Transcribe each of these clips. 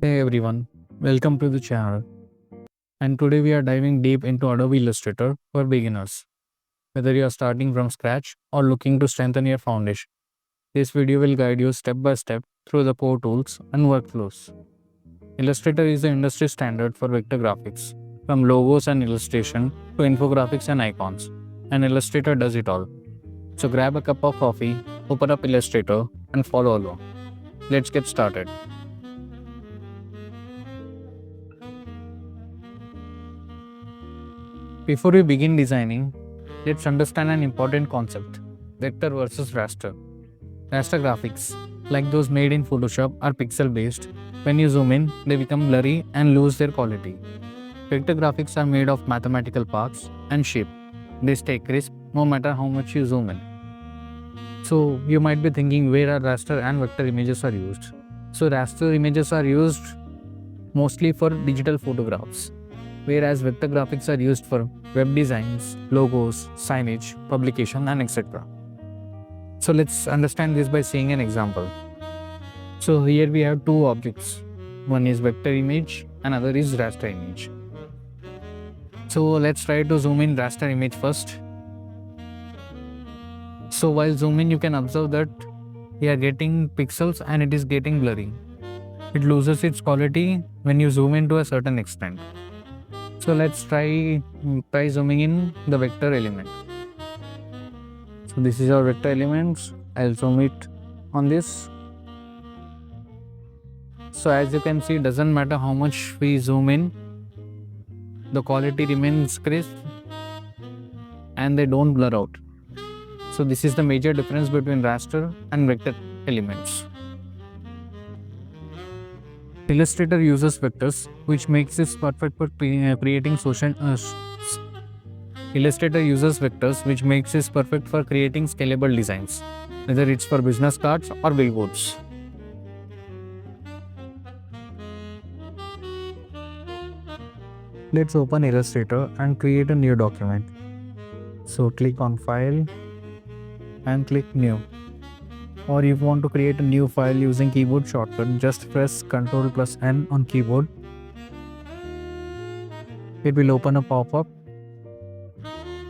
Hey everyone, welcome to the channel. And today we are diving deep into Adobe Illustrator for beginners. Whether you are starting from scratch or looking to strengthen your foundation, this video will guide you step by step through the core tools and workflows. Illustrator is the industry standard for vector graphics, from logos and illustration to infographics and icons. And Illustrator does it all. So grab a cup of coffee, open up Illustrator, and follow along. Let's get started. Before we begin designing, let's understand an important concept: vector versus raster. Raster graphics, like those made in Photoshop, are pixel based. When you zoom in, they become blurry and lose their quality. Vector graphics are made of mathematical paths and shape. They stay crisp no matter how much you zoom in. So, you might be thinking, where are raster and vector images are used? So, raster images are used mostly for digital photographs, whereas vector graphics are used for web designs, logos, signage, publication, and etc. So let's understand this by seeing an example. So here we have two objects. One is vector image, another is raster image. So let's try to zoom in raster image first. So while zooming, you can observe that we are getting pixels and it is getting blurry. It loses its quality when you zoom in to a certain extent. So let's try zooming in the vector element. So this is our vector elements. I'll zoom it on this. So as you can see, it doesn't matter how much we zoom in, the quality remains crisp and they don't blur out. So this is the major difference between raster and vector elements. Illustrator uses vectors, which makes it perfect for creating Illustrator uses vectors, which makes it perfect for creating scalable designs, whether it's for business cards or billboards. Let's open Illustrator and create a new document. So click on File and click New. Or if you want to create a new file using keyboard shortcut, just press Ctrl+N on keyboard. It will open a pop-up.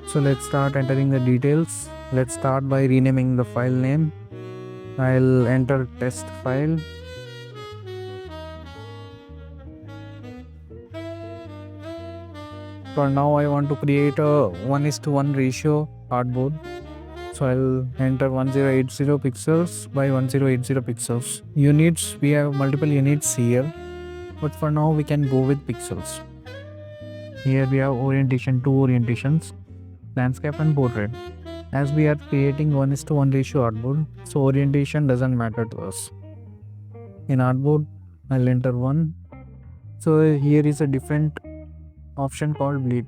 So let's start entering the details. Let's start by renaming the file name. I'll enter test file. For now, I want to create a 1:1 ratio artboard. So I'll enter 1080 pixels by 1080 pixels. Units, we have multiple units here, but for now we can go with pixels. Here we have orientation, two orientations, landscape and portrait. As we are creating 1:1 ratio artboard, so orientation doesn't matter to us. In artboard, I'll enter 1. So here is a different option called bleed.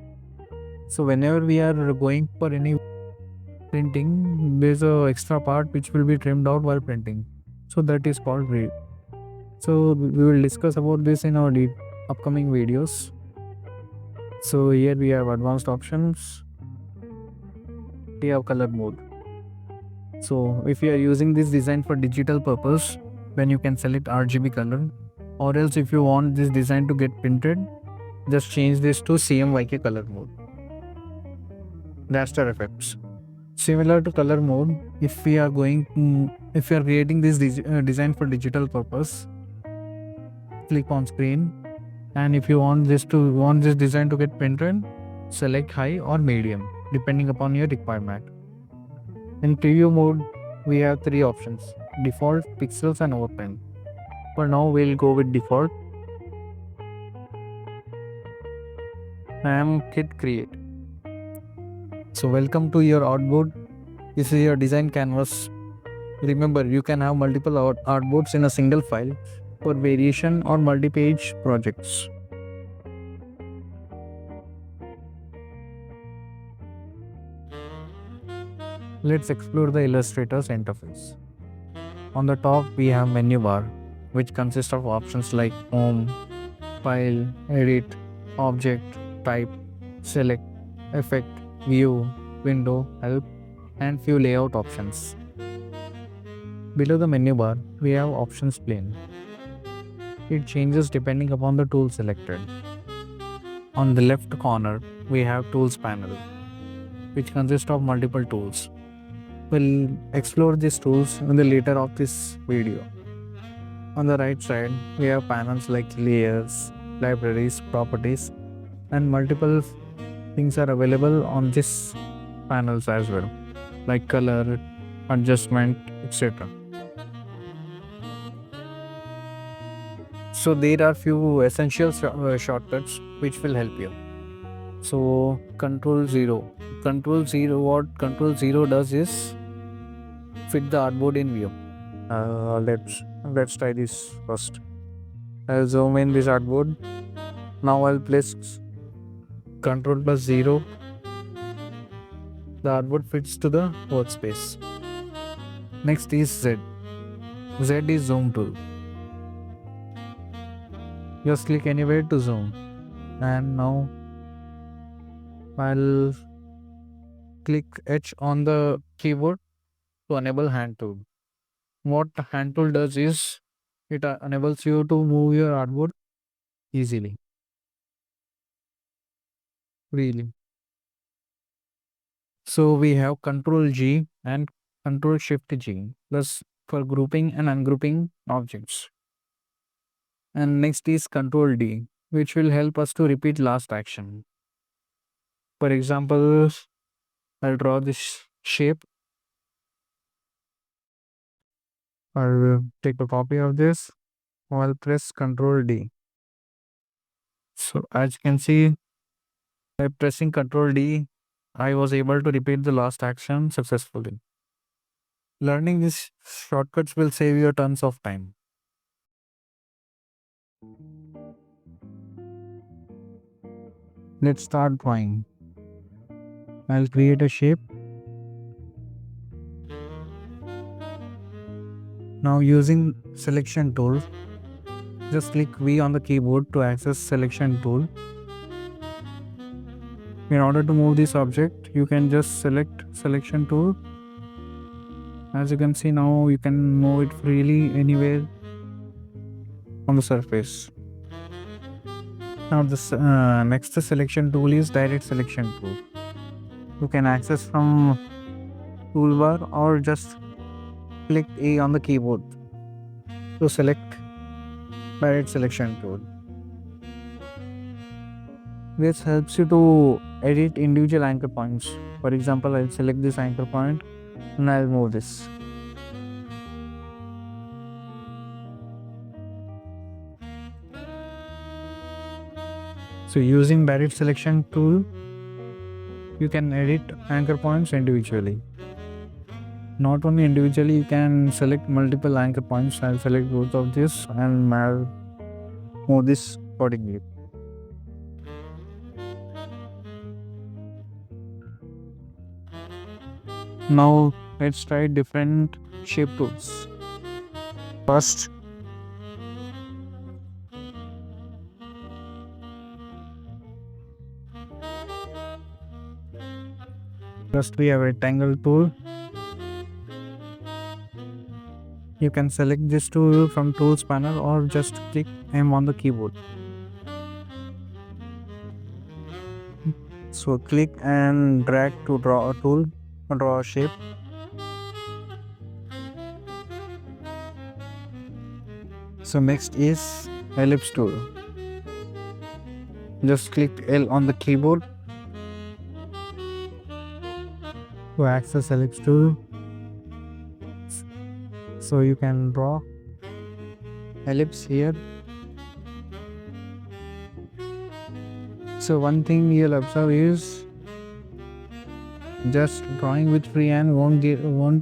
So whenever we are going for any printing, there's a extra part which will be trimmed out while printing. So that is called bleed. So we will discuss about this in our upcoming videos. So here we have advanced options. We have color mode. So if you are using this design for digital purpose, then you can select RGB color, or else if you want this design to get printed, just change this to CMYK color mode. Raster effects. Similar to color mode, if we are creating this design for digital purpose, click on screen, and if you want this design to get printed, select high or medium depending upon your requirement. In preview mode, we have three options: default, pixels, and overpen. For now, we'll go with default and hit create. So welcome to your artboard. This is your design canvas. Remember, you can have multiple artboards in a single file for variation or multi-page projects. Let's explore the Illustrator's interface. On the top, we have menu bar, which consists of options like Home, File, Edit, Object, Type, Select, Effect, View, Window, Help, and few layout options. Below the menu bar, we have options pane. It changes depending upon the tool selected. On the left corner, we have Tools panel, which consists of multiple tools. We'll explore these tools in the later of this video. On the right side, we have panels like layers, libraries, properties, and multiple things are available on this panels as well, like color, adjustment, etc. So there are few essential shortcuts which will help you. So Control 0. What Control 0 does is fit the artboard in view. Let's try this first. I'll zoom in this artboard. Now I'll place Control plus 0. The artboard fits to the workspace. Next is Z. Z is zoom tool. Just click anywhere to zoom. And now I'll click H on the keyboard to enable hand tool. What hand tool does is it enables you to move your artboard easily. Really. So we have Control G and Control Shift G plus for grouping and ungrouping objects. And next is Control D, which will help us to repeat last action. For example, I'll draw this shape. I'll take a copy of this. I'll press Control D. So as you can see, by pressing Control D, I was able to repeat the last action successfully. Learning these shortcuts will save you tons of time. Let's start drawing. I'll create a shape. Now using selection tool, just click V on the keyboard to access selection tool. In order to move this object, you can just select selection tool. As you can see now, you can move it freely anywhere on the surface. Now this next selection tool is direct selection tool. You can access from toolbar or just click A on the keyboard to select direct selection tool. This helps you to edit individual anchor points. For example, I'll select this anchor point and I'll move this. So using direct selection tool, you can edit anchor points individually. Not only individually, you can select multiple anchor points. I'll select both of this and I'll move this accordingly. Now let's try different shape tools. First, we have a rectangle tool. You can select this tool from tools panel or just click M on the keyboard. So click and drag to draw a tool, draw a shape. So next is ellipse tool. Just click L on the keyboard to access ellipse tool. So you can draw ellipse here. So one thing you'll observe is just drawing with freehand won't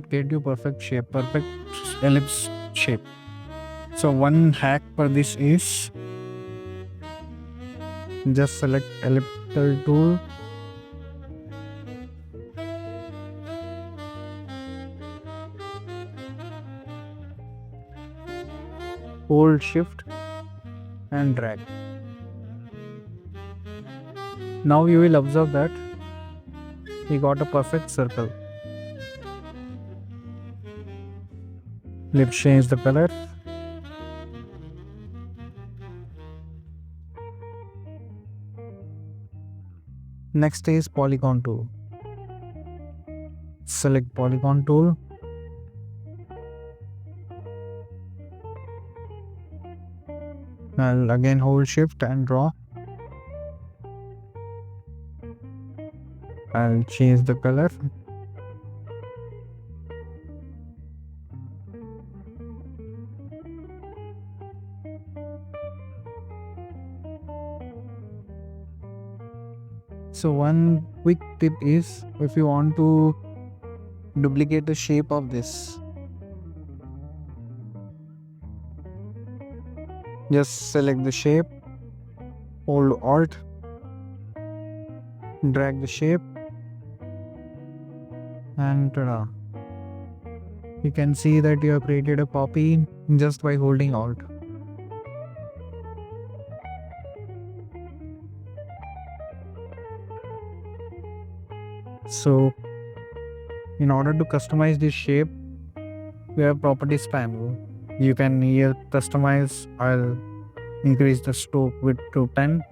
get you perfect ellipse shape. So one hack for this is just select elliptical tool. Hold shift and drag. Now you will observe that we got a perfect circle. Let's change the color. Next is polygon tool. Select polygon tool. I'll again hold shift and draw. I'll change the color. So one quick tip is, if you want to duplicate the shape of this, just select the shape, hold Alt, drag the shape, and ta-da. You can see that you have created a copy just by holding Alt. So in order to customize this shape, we have properties panel. You can here customize. I'll increase the stroke width to 10.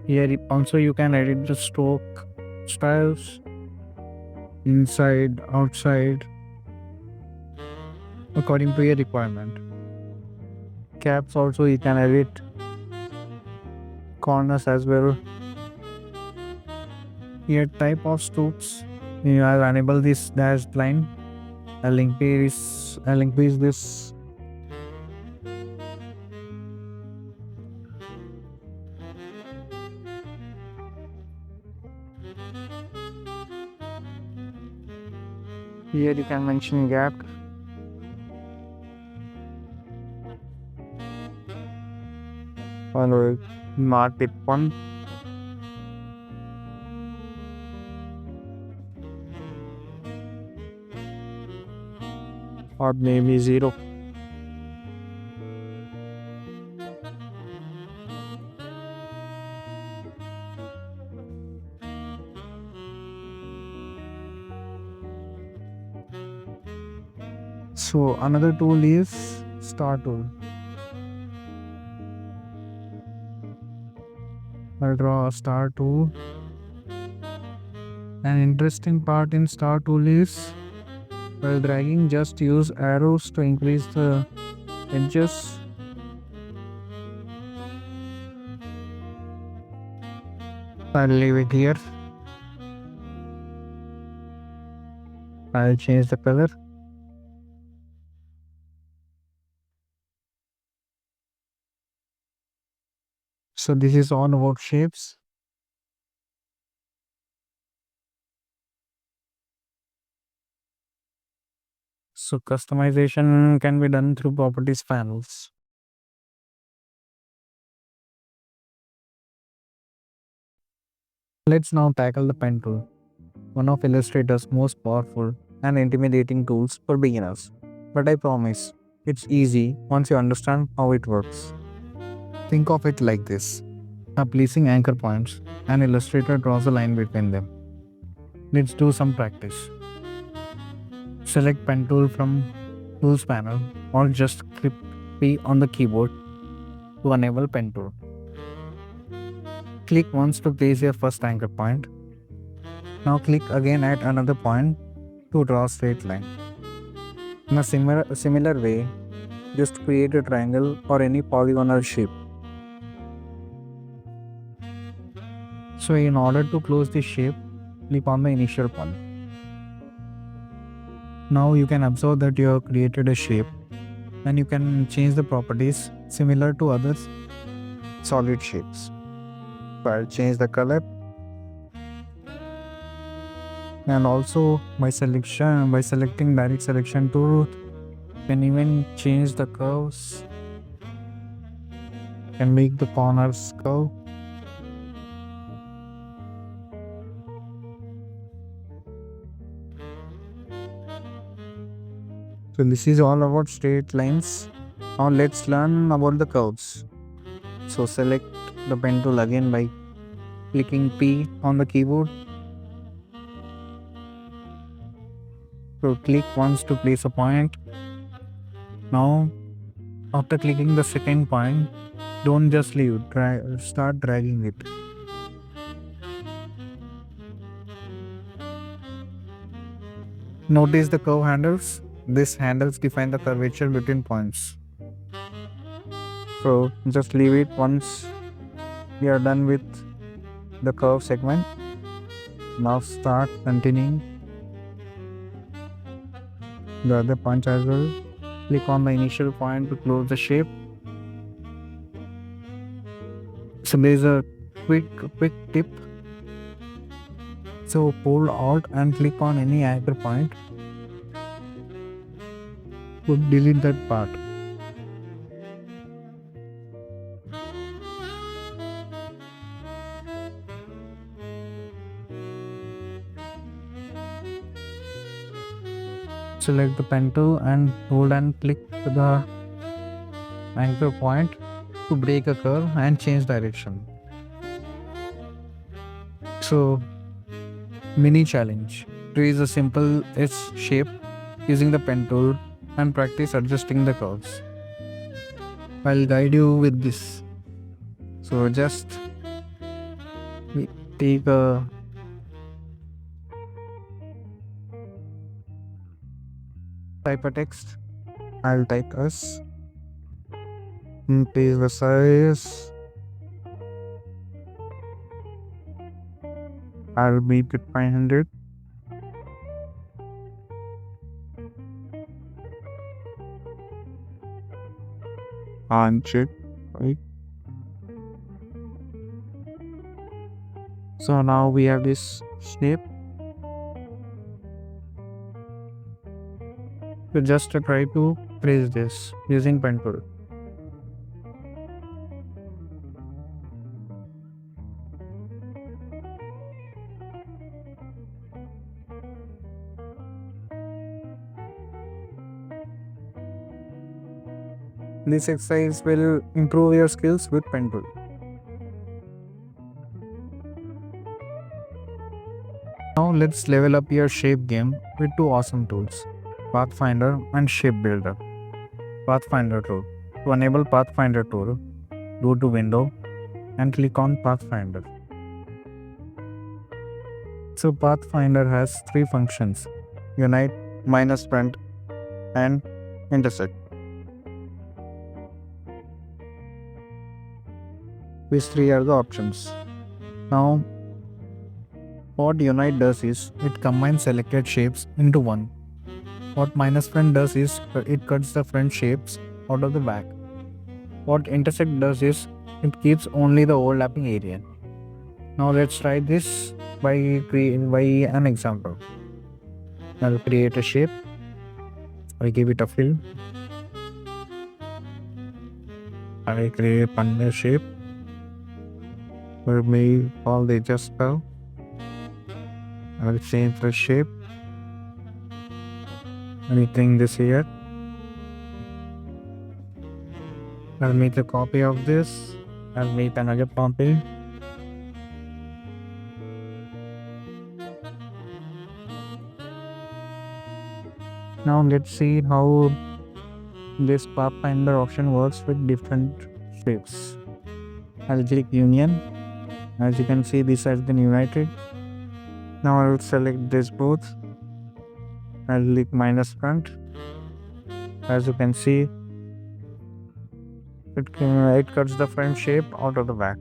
Here also you can edit the stroke styles, inside, outside, according to your requirement. Caps also you can edit, corners as well. Here type of strokes, I'll enable this dashed line. I'll increase this. Here you can mention gap. Or mark it 1. Or maybe 0. So another tool is star tool. I'll draw a star tool. An interesting part in star tool is, while dragging, just use arrows to increase the edges. I'll leave it here. I'll change the color. So this is all about shapes. So customization can be done through properties panels. Let's now tackle the pen tool, one of Illustrator's most powerful and intimidating tools for beginners. But I promise, it's easy once you understand how it works. Think of it like this. By placing anchor points, and Illustrator draws a line between them. Let's do some practice. Select pen tool from tools panel, or just click P on the keyboard to enable pen tool. Click once to place your first anchor point. Now click again at another point to draw a straight line. In a similar way, just create a triangle or any polygonal shape. So in order to close this shape, click on the initial point. Now you can observe that you have created a shape, and you can change the properties similar to other solid shapes. So I'll change the color, and also by selecting direct selection tool, you can even change the curves, can make the corners curve. So this is all about straight lines. Now let's learn about the curves. So select the pen tool again by clicking P on the keyboard. So click once to place a point. Now after clicking the second point, don't just leave, start dragging it. Notice the curve handles. These handles define the curvature between points. So just leave it once we are done with the curve segment. Now start continuing the other point as well. Click on the initial point to close the shape. So there is a quick tip. So hold Alt and click on any anchor point to delete that part. Select the pen tool and hold and click the anchor point to break a curve and change direction. So mini challenge. Trace a simple S shape using the pen tool and practice adjusting the curves. I'll guide you with this. So just take a type a text. I'll type S. Increase the size. I'll make it 500. Uncheck, right? So now we have this shape. So just try to trace this using pen tool. This exercise will improve your skills with pen tool. Now let's level up your shape game with two awesome tools, Pathfinder and Shape Builder. Pathfinder tool. To enable Pathfinder tool, go to Window and click on Pathfinder. So Pathfinder has three functions: unite, minus front, and intersect. These three are the options. Now what unite does is it combines selected shapes into one. What minus front does is it cuts the front shapes out of the back. What intersect does is it keeps only the overlapping area. Now let's try this by an example. I'll create a shape. I give it a fill. I create a panda shape. For me, all they just spell. I will change the shape. Anything this here. I'll make a copy of this. I'll make another copy. Now let's see how this Pathfinder option works with different shapes. I'll click Union. As you can see, this has been united. Now I'll select this both. I'll click minus front. As you can see, it cuts the front shape out of the back.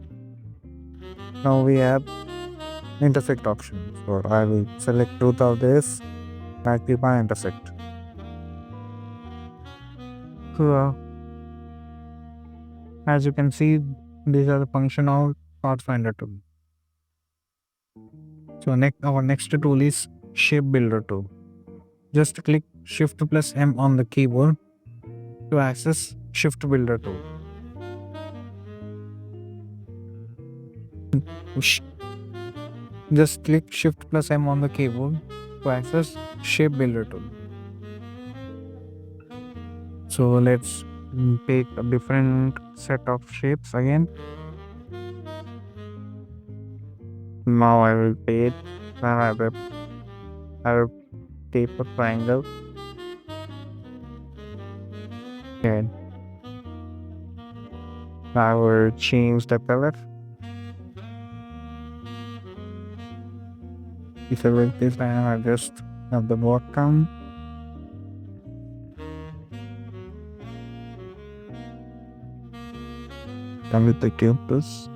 Now we have intersect option. So I will select both of this and click on intersect. So as you can see, these are the function of Pathfinder tool. So our next tool is Shape Builder tool. Just click Shift plus M on the keyboard to access Shift Builder tool. Just click Shift plus M on the keyboard to access Shape Builder tool. So let's take a different set of shapes again. Now I will take I will take a triangle. And I will change the color. If I will this, I just at the bottom. Come with the campus.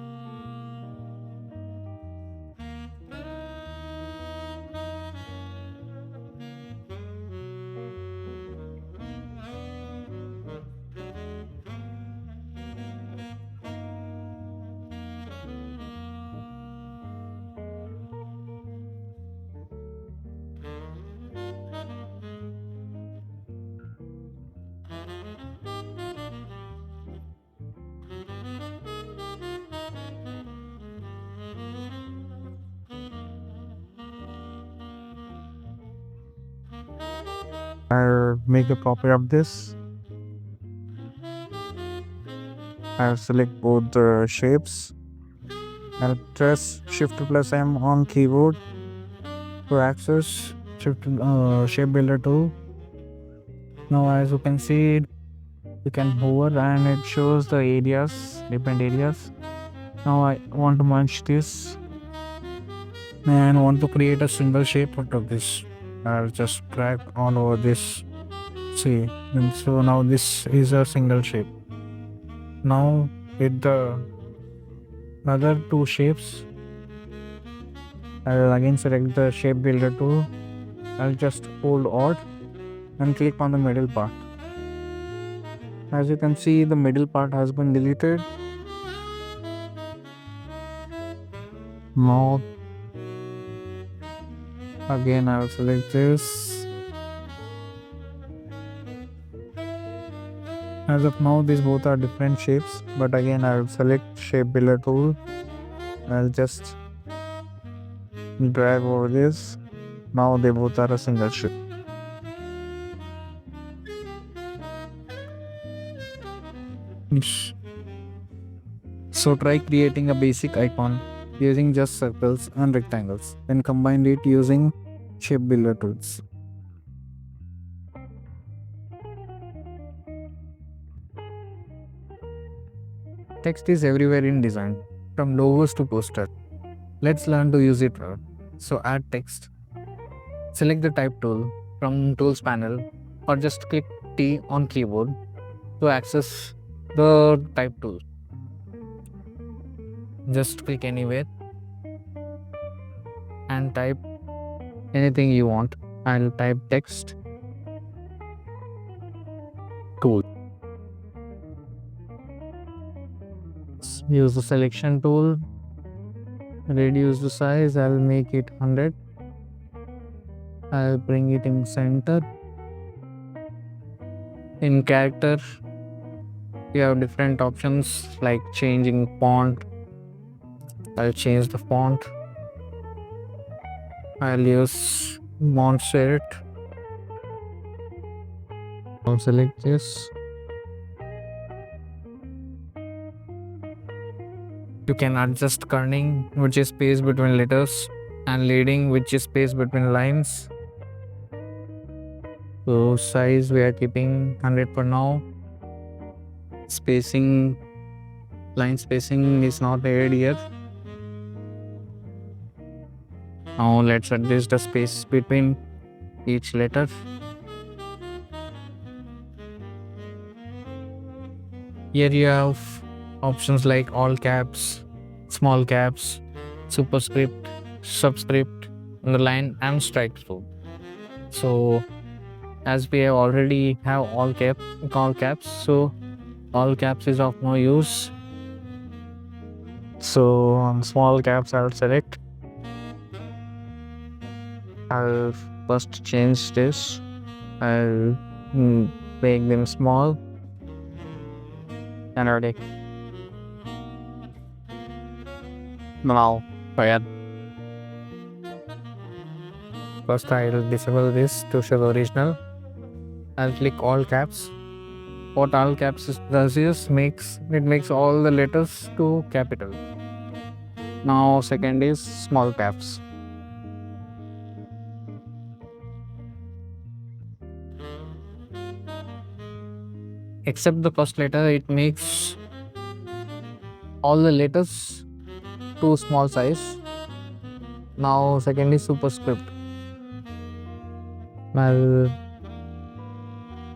I'll make a copy of this. I'll select both the shapes. I'll press Shift plus M on keyboard to access shape builder tool. Now as you can see, you can hover and it shows the areas, different areas. Now I want to merge this and want to create a single shape out of this. I'll just drag all over this. See, and so now this is a single shape. Now with the other two shapes, I'll again select the shape builder tool. I'll just hold Alt and click on the middle part. As you can see, the middle part has been deleted. Now again I will select this. As of now, these both are different shapes, but again I will select shape builder tool. I'll just drag over this. Now they both are a single shape. So try creating a basic icon using just circles and rectangles, then combine it using shape builder tools. Text is everywhere in design, from logos to posters. Let's learn to use it well. So add text. Select the type tool from tools panel or just click T on keyboard to access the type tool. Just click anywhere and type anything you want. I'll type text tool. Use the selection tool. Reduce the size. I'll make it 100. I'll bring it in center. In character, you have different options like changing font. I'll change the font. I'll use Montserrat. I'll select this. You can adjust kerning, which is space between letters, and leading, which is space between lines. So size we are keeping 100 for now. Spacing, line spacing is not added here. Now let's adjust the space between each letter. Here you have options like all caps, small caps, superscript, subscript, underline, and strike through. So as we have already have all caps, so all caps is of no use. So on small caps I'll select. I'll first change this. I'll make them small and ready. Now, first I'll disable this to show the original. I'll click all caps. What all caps does is makes all the letters to capital. Now second is small caps. Except the first letter, it makes all the letters to small size. Now second is superscript. I'll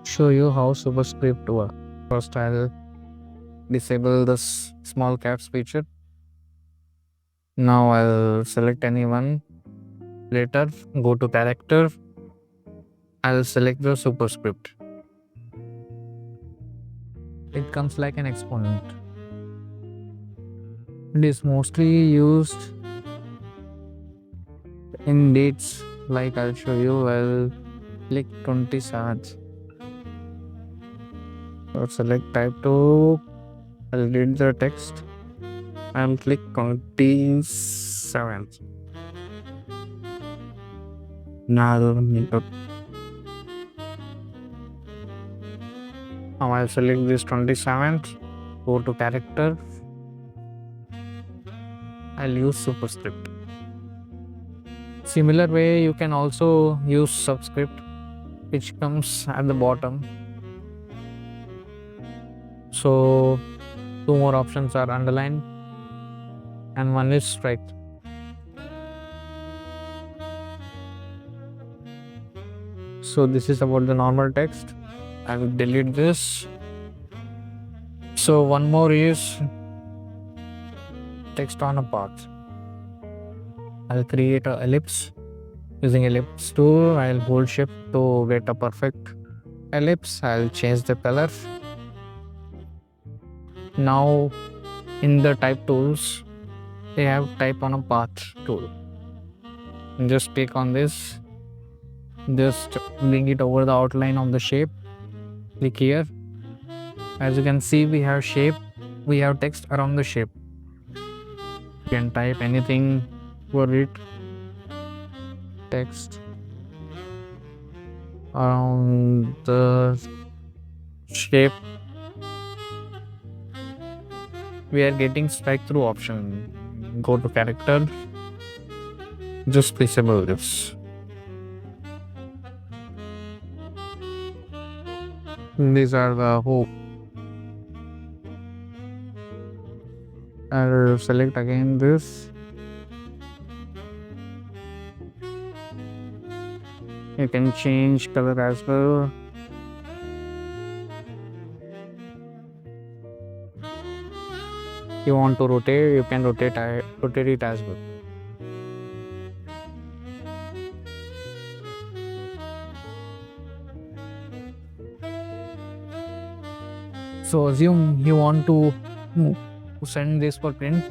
show you how superscript works. First, I'll disable this small caps feature. Now I'll select any one. Later, go to character. I'll select the superscript. It comes like an exponent. It is mostly used in dates, like I'll show you. I'll click 27th. Or select type 2. I'll read the text. I'll click 27th. Now I'll select this 27th. Go to character. I'll use superscript. Similar way, you can also use subscript, which comes at the bottom. So 2 more options are underlined and one is striped. So this is about the normal text. I will delete this. So one more is text on a path. I'll create an ellipse. Using ellipse tool, I'll hold shift to get a perfect ellipse. I'll change the color. Now in the type tools, they have type on a path tool. Just click on this. Just bring it over the outline of the shape. Click here. As you can see, we have shape. We have text around the shape. You can type anything for it. Text around the shape. We are getting strike through option. Go to character. Just disable this. These are the hook. I'll select again this. You can change color as well. You want to rotate, you can rotate it as well. So assume you want to send this for print.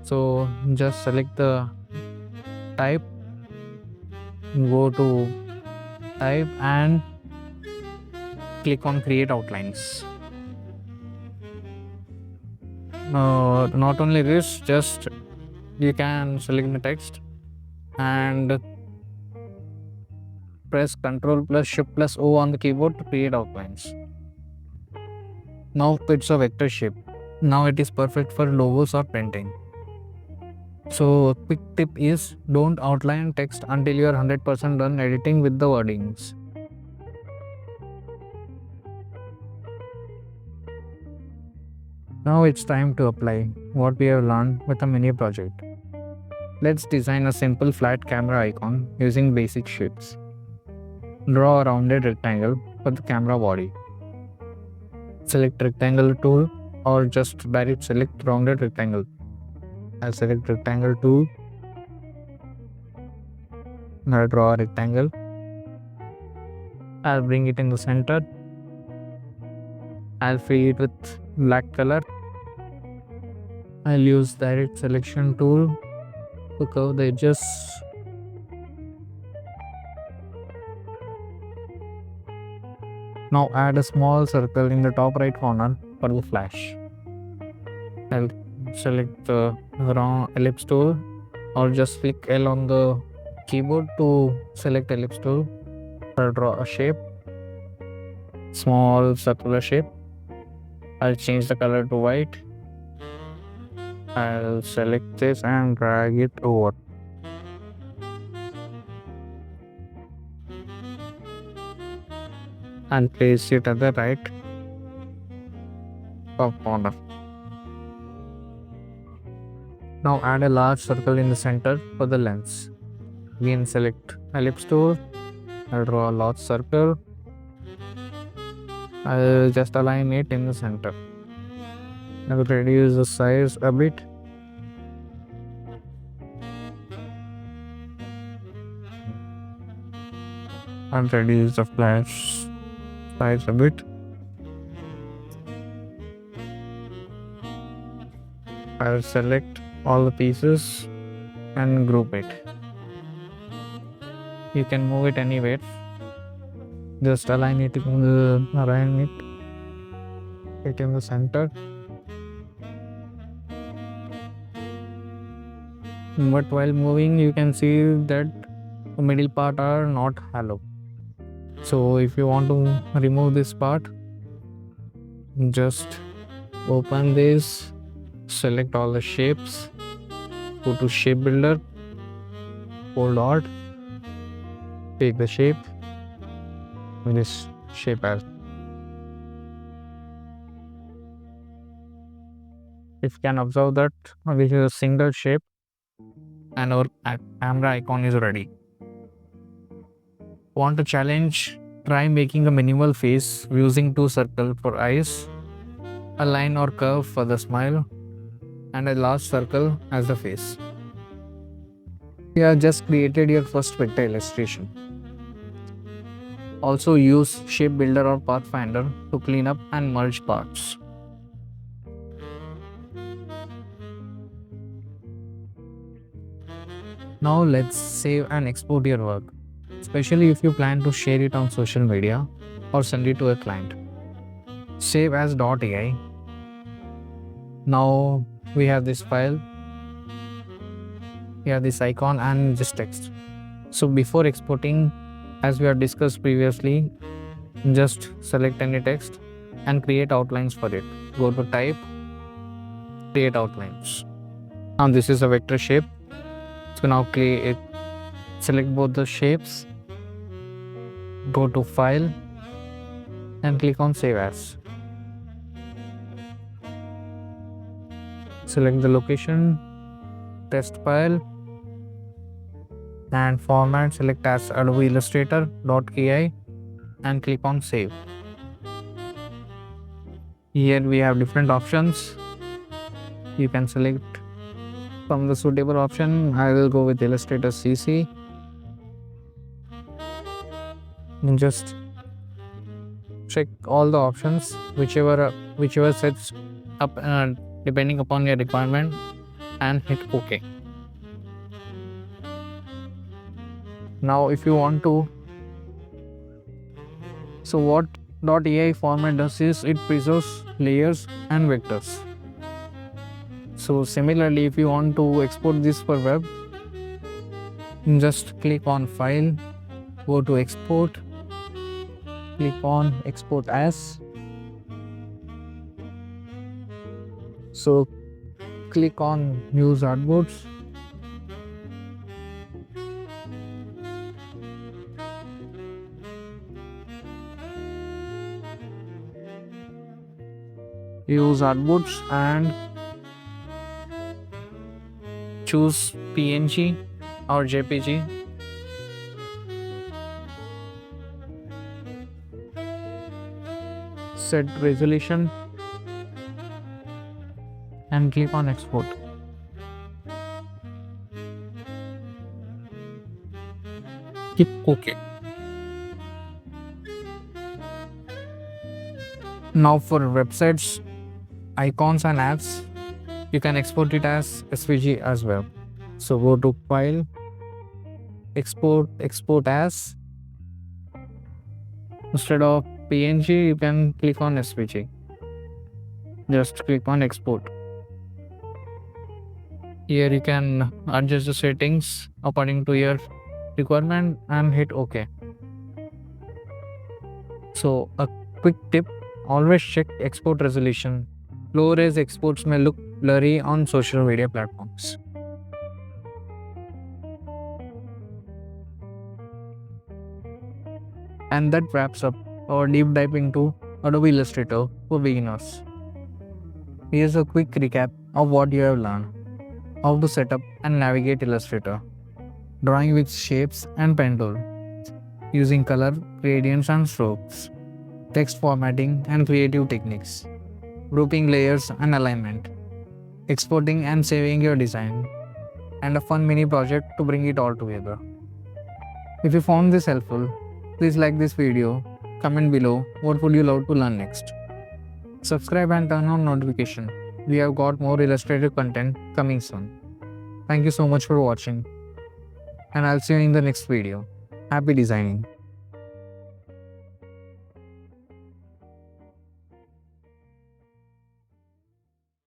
So just select the type, go to type and click on create outlines. Not only this, just you can select the text and press Ctrl plus Shift plus O on the keyboard to create outlines. Now it's a vector shape. Now it is perfect for logos or printing. So a quick tip is don't outline text until you are 100% done editing with the wordings. Now it's time to apply what we have learned with a mini project. Let's design a simple flat camera icon using basic shapes. Draw a rounded rectangle for the camera body. Select rectangle tool or just direct select rounded rectangle. I'll select rectangle tool. I'll draw a rectangle. I'll bring it in the center. I'll fill it with black color. I'll use direct selection tool to curve the edges. Now add a small circle in the top right corner for the flash. I'll select the round ellipse tool or just click L on the keyboard to select ellipse tool. I'll draw a shape, small circular shape. I'll change the color to white. I'll select this and drag it over. And place it at the right top corner. Now add a large circle in the center for the lens. Again select ellipse tool. I'll draw a large circle. I'll just align it in the center. I'll reduce the size a bit. And reduce the flash size a bit. I'll select all the pieces and group it. You can move it anywhere. Just align it in the center. But while moving, you can see that the middle part are not hollow. So if you want to remove this part, just open this, select all the shapes, go to shape builder, hold Alt, take the shape, this shape as. If you can observe that this is a single shape and our camera icon is ready. Want a challenge? Try making a minimal face using 2 circles for eyes, a line or curve for the smile, and a large circle as the face. You have just created your first vector illustration. Also use Shape Builder or Pathfinder to clean up and merge parts. Now let's save and export your work, especially if you plan to share it on social media or send it to a client. Save as .ai. Now we have this file, we have this icon and this text. So before exporting, as we have discussed previously, just select any text and create outlines for it. Go to type, create outlines. Now this is a vector shape. So now select both the shapes, go to file and click on save as. Select the location, test file, and format, select as Adobe Illustrator .ai and click on save. Here we have different options. You can select from the suitable option. I will go with Illustrator CC. And just check all the options, whichever sets up depending upon your requirement, and hit OK. Now if you want to, so what .ai format does is it preserves layers and vectors. So similarly, if you want to export this for web, just click on file, go to export, click on export as. So click on use artboards. Use artboards and choose PNG or JPG. Set resolution and click on export. Click OK. Now for websites, icons and apps, you can export it as SVG as well. So go to file, export as. Instead of PNG, you can click on SVG. Just click on export. Here you can adjust the settings according to your requirement and hit OK. So a quick tip, always check export resolution. Low res exports may look blurry on social media platforms. And that wraps up our deep dive into Adobe Illustrator for beginners. Here's a quick recap of what you have learned. How to set up and navigate Illustrator. Drawing with shapes and pen tool. using color, gradients and strokes, text formatting and creative techniques, grouping layers and alignment, exporting and saving your design, and a fun mini project to bring it all together. If you found this helpful, please like this video, comment below what would you love to learn next. Subscribe and turn on notification. We have got more illustrated content coming soon. Thank you so much for watching, and I'll see you in the next video. Happy designing.